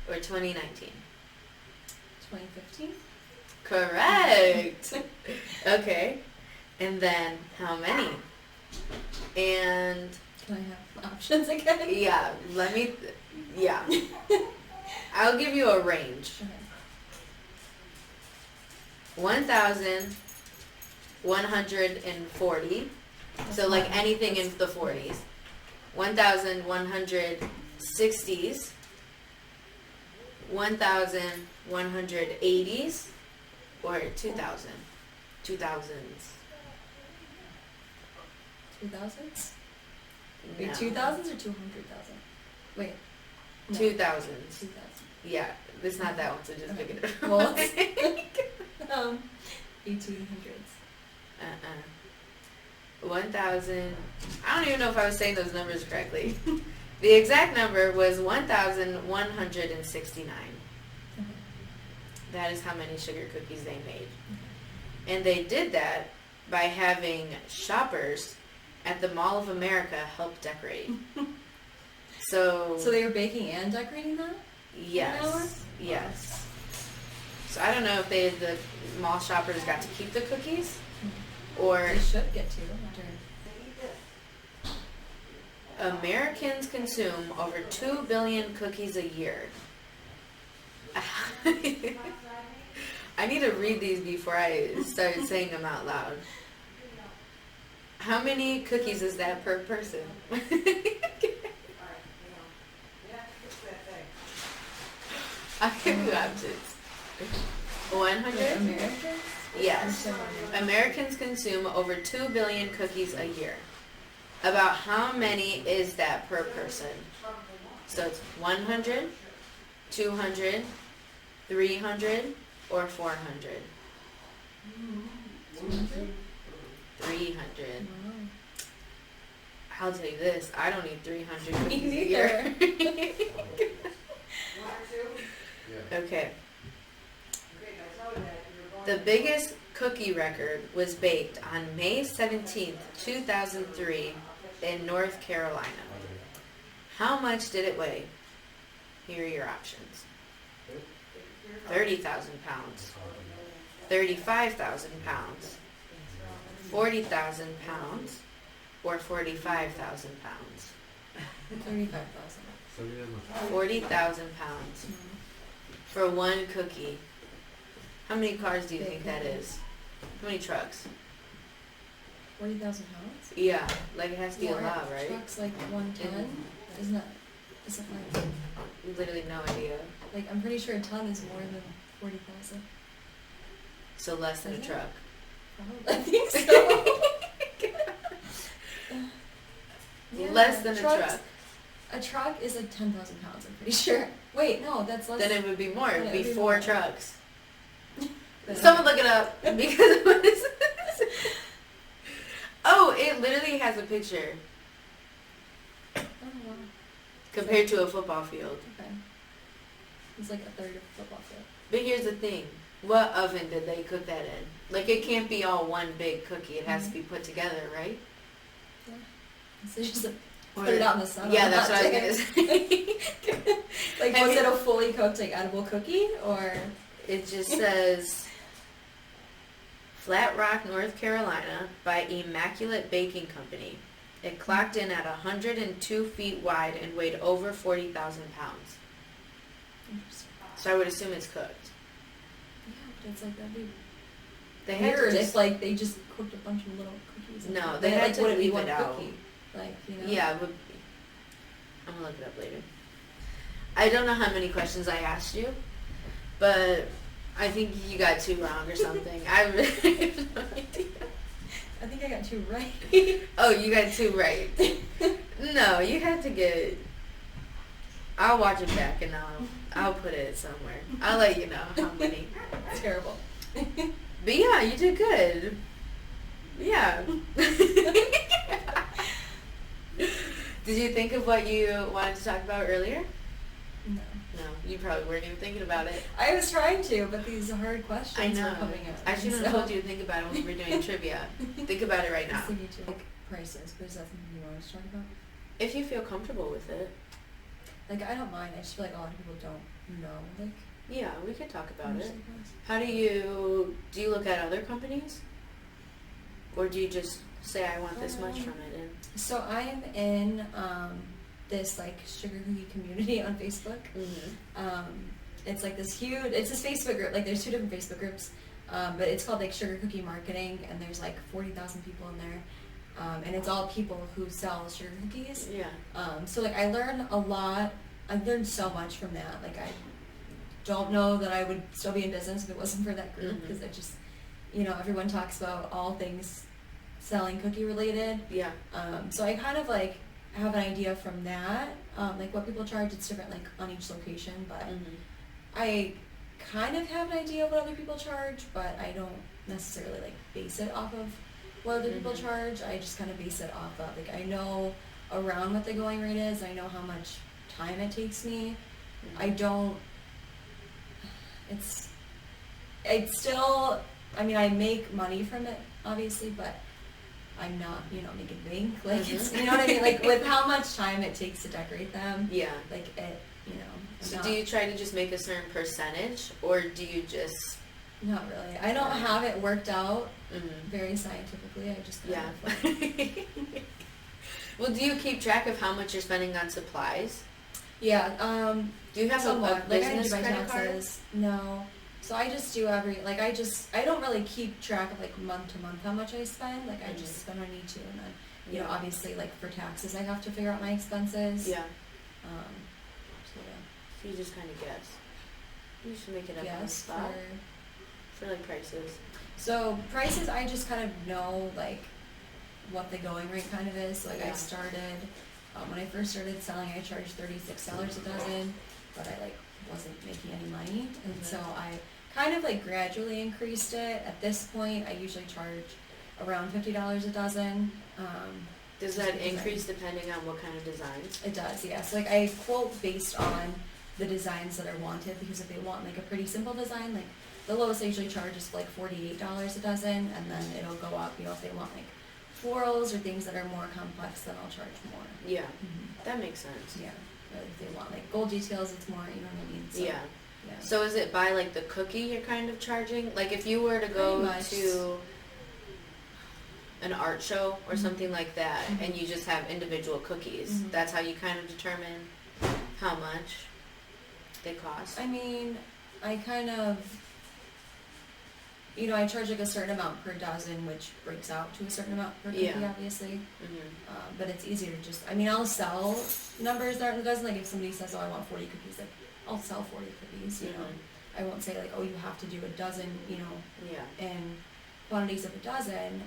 or 2019? 2015? Correct! Okay. And then how many? And Can I have options again? yeah, I'll give you a range. Okay. 1,140. So like anything in the 40s. 1,160s. 1,180s. Or 2,000. 2000s. 2000s? No. Wait, 2000s or 200,000? Wait. No. 2000s. 2000. Yeah, it's not that one, so just pick it up. Well, it's 1800s. 1,000. I don't even know if I was saying those numbers correctly. The exact number was 1,169. That is how many sugar cookies they made. And they did that by having shoppers at the Mall of America help decorate. So they were baking and decorating that? yes. Yes. So I don't know if the mall shoppers got to keep the cookies or They should get to. Americans consume over 2 billion cookies a year. I need to read these before I start saying them out loud. How many cookies is that per person? I can do options. 100? Americans? Yes. Americans consume over 2 billion cookies a year. About how many is that per person? So it's 100, 200, 300, or 400? 300. Wow. I'll tell you this, I don't eat 300 Me cookies a year. neither. Okay. The biggest cookie record was baked on May 17th, 2003 in North Carolina. How much did it weigh? Here are your options. 30,000 pounds, 35,000 pounds, 40,000 pounds, or 45,000 pounds? 35,000. 40,000 pounds for one cookie. How many cars do you think that is? How many trucks? 40,000 pounds? Yeah, like it has to be a More lot, right? Trucks like 110? Isn't that like, Literally no idea. like I'm pretty sure a ton is more than 40,000. So less than a Is it? truck. Probably. I think so. Yeah, Less than trucks- a truck. A truck is like 10,000 pounds, I'm pretty sure. Wait, no, that's less. Then it would be more. It would be Yeah, it'd be 4 more. trucks. than- Someone look it up because it was. Oh, it literally has a picture Oh, wow. compared to a football field. Okay. It's like a third of a football field. But here's the thing. What oven did they cook that in? Like, it can't be all one big cookie. It has to be put together, right? Yeah. So just Or- put it out in the sun. Yeah, on that's a what I hot was day. going to say. Like, Have was you- it a fully cooked, like, edible cookie, or? It just says Flat Rock, North Carolina by Immaculate Baking Company. It clocked in at 102 feet wide and weighed over 40,000 pounds. Interesting. So I would assume it's cooked. Yeah, but it's like, that'd be They had weird to if, just, like, they just cooked a bunch of little cookies. and No, then they it, had like, to wouldn't be leave one it out. cookie. Like, you know? yeah, it would be. I'm gonna look it up later. I don't know how many questions I asked you, but I think you got 2 wrong or something. I really have no idea. I think I got 2 right. Oh, you got 2 right. No, you had to get. I'll watch it back and I'll put it somewhere. I'll let you know how many. It's terrible. But yeah, you did good. Yeah. Did you think of what you wanted to talk about earlier? No. No, you probably weren't even thinking about it. I was trying to, but these hard questions I know. were coming up. I shouldn't have so- told you to think about it when we were doing trivia. Think about it right I now. was thinking too. Like, prices, but is that something you want us to talk about? If you feel comfortable with it. Like, I don't mind. I just feel like a lot of people don't know. Like, Yeah, we could talk about it. understand price. How do you look at other companies? Or do you just say I want this much from it? And So I'm in this like sugar cookie community on Facebook. It's like this huge. It's this Facebook group. Like there's 2 different Facebook groups, but it's called like Sugar Cookie Marketing, and there's like 40,000 people in there, and it's all people who sell sugar cookies. Yeah. So like I learn a lot. I've learned so much from that. Like I don't know that I would still be in business if it wasn't for that group, because I just, you know, everyone talks about all things selling cookie related. Yeah. So I kind of like have an idea from that, like what people charge. It's different like on each location, but I kind of have an idea of what other people charge, but I don't necessarily like base it off of what other people charge. I just kind of base it off of like I know around what the going rate is. I know how much time it takes me. I don't. It's still. I mean, I make money from it, obviously, but I'm not, making bank. Like, it's, you know what I mean? Like, with how much time it takes to decorate them. Yeah. Like, it, So do you try to just make a certain percentage, or do you just... Not really. I don't have it worked out very scientifically. I just kind of like... Well, do you keep track of how much you're spending on supplies? Yeah. Do you have a business credit card? No. So I just do I don't really keep track of like month to month how much I spend. Like I just spend when I need to, and then you know obviously like for taxes I have to figure out my expenses. Yeah. So you just kind of guess. You should make it up on the guess spot. For like prices. So prices I just kind of know like what the going rate kind of is. So, like I started when I first started selling I charged $36 a dozen, but I like wasn't making any money, and so I kind of like gradually increased it. At this point I usually charge around $50 a dozen. Does that increase depending on what kind of designs? It does, yeah. So like I quote based on the designs that are wanted, because if they want like a pretty simple design, like the lowest I usually charge is like $48 a dozen, and then it'll go up, if they want like florals or things that are more complex, then I'll charge more. Yeah, that makes sense. Yeah. If they want like gold details, it's more, you know what I mean? So, yeah. So is it by like the cookie you're kind of charging? Like if you were to go to an art show or something like that, and you just have individual cookies, that's how you kind of determine how much they cost? I mean, I kind of, I charge like a certain amount per dozen, which breaks out to a certain amount per cookie, obviously. But it's easier to just, I'll sell numbers that are in the dozen. Like if somebody says, oh, I want 40 cookies, like I'll sell 40 cookies, I won't say like, oh, you have to do a dozen, in quantities of a dozen.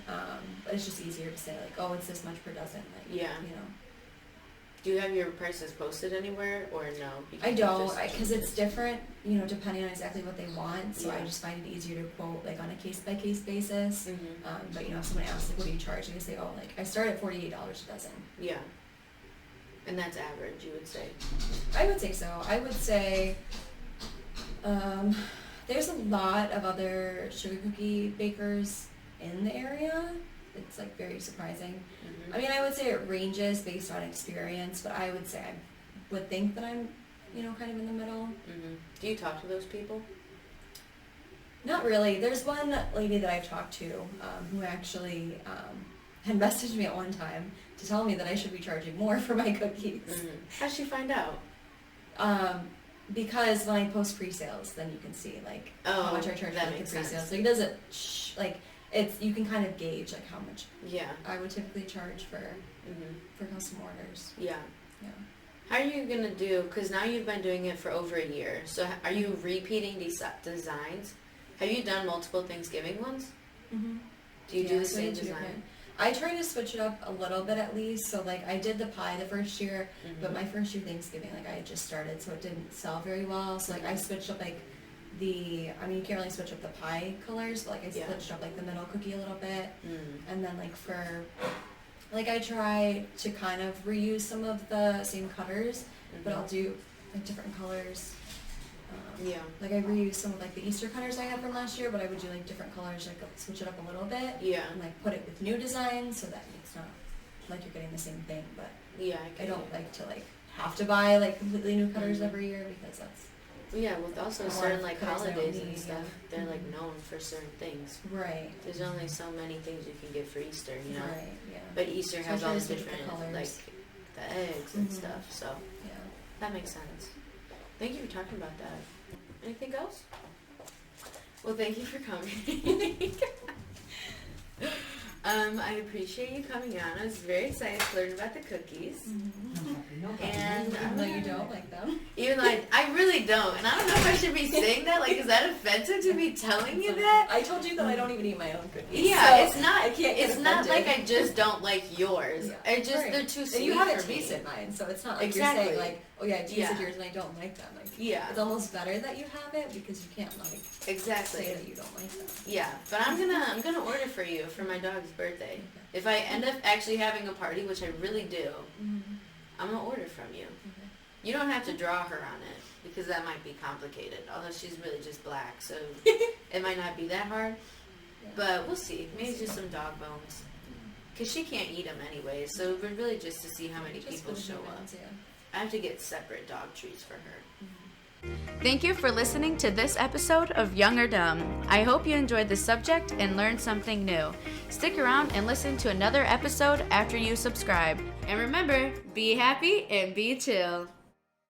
But it's just easier to say like, oh, it's this much per dozen. Like, Do you have your prices posted anywhere or no? I don't, because it's different, depending on exactly what they want. So I just find it easier to quote like on a case-by-case basis. But if someone asks like, what do you charge? I can say, oh, like I start at $48 a dozen. Yeah. And that's average, you would say? I would say so. I would say there's a lot of other sugar cookie bakers in the area. It's like very surprising. I would say it ranges based on experience, but I would say I would think that I'm, kind of in the middle. Do you talk to those people? Not really. There's one lady that I've talked to who actually had messaged me at one time to tell me that I should be charging more for my cookies. How'd she find out? Because when I post pre-sales, then you can see like how much I charge for the pre-sales. So it doesn't you can kind of gauge like how much I would typically charge for custom orders. Yeah. How are you gonna do? Because now you've been doing it for over a year. So are you repeating these designs? Have you done multiple Thanksgiving ones? Do you do the same design? I try to switch it up a little bit at least. So like I did the pie the first year, but my first year Thanksgiving, like I had just started, so it didn't sell very well. So like I switched up like you can't really switch up the pie colors, but like I switched up like the middle cookie a little bit, and then like I try to kind of reuse some of the same cutters, but I'll do like different colors. Like I reuse some of like the Easter cutters I had from last year, but I would do like different colors, like switch it up a little bit, and like put it with new designs so that it's not like you're getting the same thing. But I don't like to like have to buy like completely new cutters every year, because that's with also certain like holidays and stuff, they're like known for certain things. Right. There's only so many things you can get for Easter, Right. Yeah. But Easter has all the different like the eggs and stuff, so that makes sense. Thank you for talking about that. Anything else? Well, thank you for coming. I appreciate you coming on. I was very excited to learn about the cookies. And even though you don't like them. Even though I really don't. And I don't know if I should be saying that. Like, is that offensive to be telling you that? I told you that I don't even eat my own cookies. Yeah, so it's not. I can't get It's not offended. like I just don't like yours. Yeah. I just Right. they're too sweet And you haven't for me. tasted mine, so it's not like Exactly. you're saying like, oh yeah, I tasted Yeah. yours and I don't like them. Like, Yeah. it's almost better that you have it because you can't like Exactly. say that you don't like them. Yeah, but I'm gonna order for you for my dog's birthday. Okay. If I end up actually having a party, which I really do, Mm-hmm. I'm gonna order from you. Okay. You don't have to draw her on it because that might be complicated. Although she's really just black, so it might not be that hard. Yeah. But we'll see. Maybe just some dog bones. Because she can't eat them anyway, so we're really just to see how many Just people for the show up. humans, yeah. I have to get separate dog treats for her. Thank you for listening to this episode of Young or Dumb. I hope you enjoyed the subject and learned something new. Stick around and listen to another episode after you subscribe. And remember, be happy and be chill.